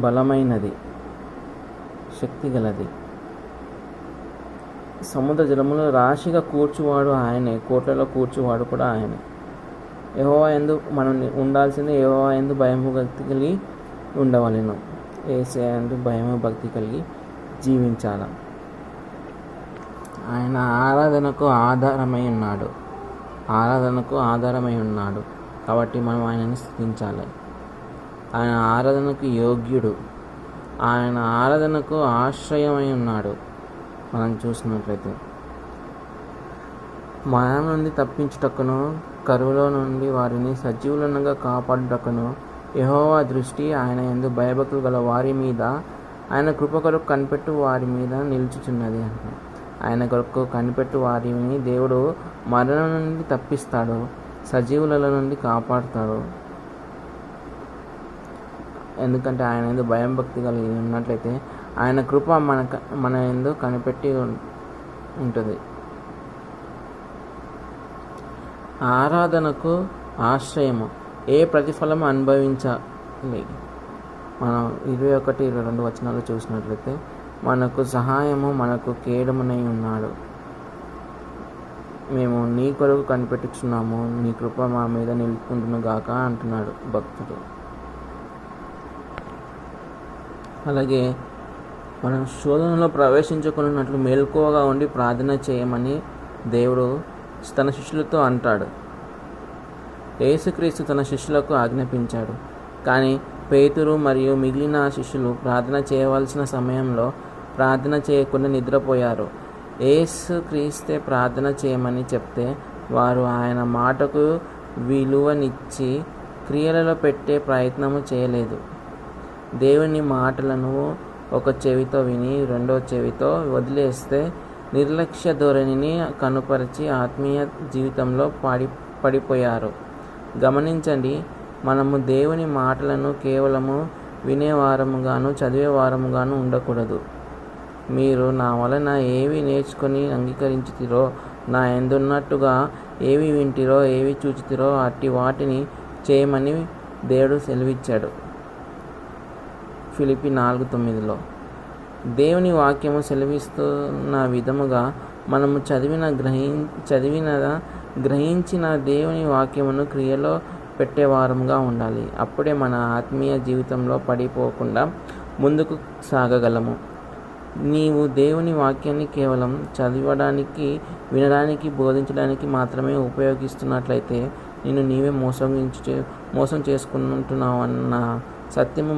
బలమైనది, శక్తిగలది. సముద్ర జలములు రాశిగా కూర్చువాడు ఆయనే, కోట్లలో కూర్చువాడు కూడా ఆయనే. యెహోవా యందు మనం ఉండాల్సింది యెహోవా యందు భయము భక్తి కలిగి ఉండవలెను. యేసయ్య యందు భయము భక్తి కలిగి జీవించాలి. ఆయన ఆరాధనకు ఆధారమై ఉన్నాడు కాబట్టి మనం ఆయనని స్తుతించాలి. ఆయన ఆరాధనకు యోగ్యుడు, ఆయన ఆరాధనకు ఆశ్రయమై ఉన్నాడు. మనం చూసినట్లయితే మరణం నుండి తప్పించుటకును, కరువులో నుండి వారిని సజీవులనుగా కాపాడుటకును యెహోవా దృష్టి ఆయన యందు భయభక్తులు గల వారి మీద, ఆయన కృప కొరకు కనిపెట్టు వారి మీద నిలుచుచున్నది అంట. ఆయన కొరకు కనిపెట్టు వారిని దేవుడు మరణం నుండి తప్పిస్తాడు, సజీవుల నుండి కాపాడుతాడు. ఎందుకంటే ఆయన యందు భయం భక్తి కలిగి ఉన్నట్లయితే ఆయన కృప మన యందు కనిపెట్టి ఉంటుంది. ఆరాధనకు ఆశ్రయము, ఏ ప్రతిఫలం అనుభవించాలి. మనం 21-22 వచనాలు చూసినట్లయితే మనకు సహాయము, మనకు కేడమునై ఉన్నాడు. మేము నీ కొరకు కనిపెట్టుచున్నాము, నీ కృప మా మీద నిలుపుకుంటును గాక అంటున్నాడు భక్తుడు. అలాగే మనం శోధనలో ప్రవేశించుకున్నట్లు మెలకువగా ఉండి ప్రార్థన చేయమని దేవుడు తన శిష్యులతో అంటాడు. యేసుక్రీస్తు తన శిష్యులకు ఆజ్ఞాపించాడు. కానీ పేతురు మరియు మిగిలిన శిష్యులు ప్రార్థన చేయవలసిన సమయంలో ప్రార్థన చేయకుండా నిద్రపోయారు. యేసుక్రీస్తే ప్రార్థన చేయమని చెప్తే వారు ఆయన మాటకు విలువనిచ్చి క్రియలలో పెట్టే ప్రయత్నము చేయలేదు. దేవుని మాటలను ఒక చెవితో విని రెండో చెవితో వదిలేస్తే నిర్లక్ష్య ధోరణిని కనుపరిచి ఆత్మీయ జీవితంలో పడిపోయారు. గమనించండి, మనము దేవుని మాటలను కేవలము వినేవారముగాను చదివేవారముగాను ఉండకూడదు. మీరు నా వలన ఏవి నేర్చుకొని అంగీకరించుతిరో, నా యందున్నట్టుగా ఏవి వింటిరో, ఏవి చూచితిరో అట్టి వాటిని చేయమని దేవుడు సెలవిచ్చాడు. ఫిలిప్పీ 4:9. దేవుని వాక్యము సెలవిస్తున్న విధముగా మనము గ్రహించిన దేవుని వాక్యమును క్రియలో పెట్టేవారముగా ఉండాలి. అప్పుడే మన ఆత్మీయ జీవితంలో పడిపోకుండా ముందుకు సాగగలము. నీవు దేవుని వాక్యాన్ని కేవలం చదవడానికి, వినడానికి, బోధించడానికి మాత్రమే ఉపయోగిస్తున్నట్లయితే నిన్ను నీవే మోసం చేసుకుంటున్నావన్న సత్యము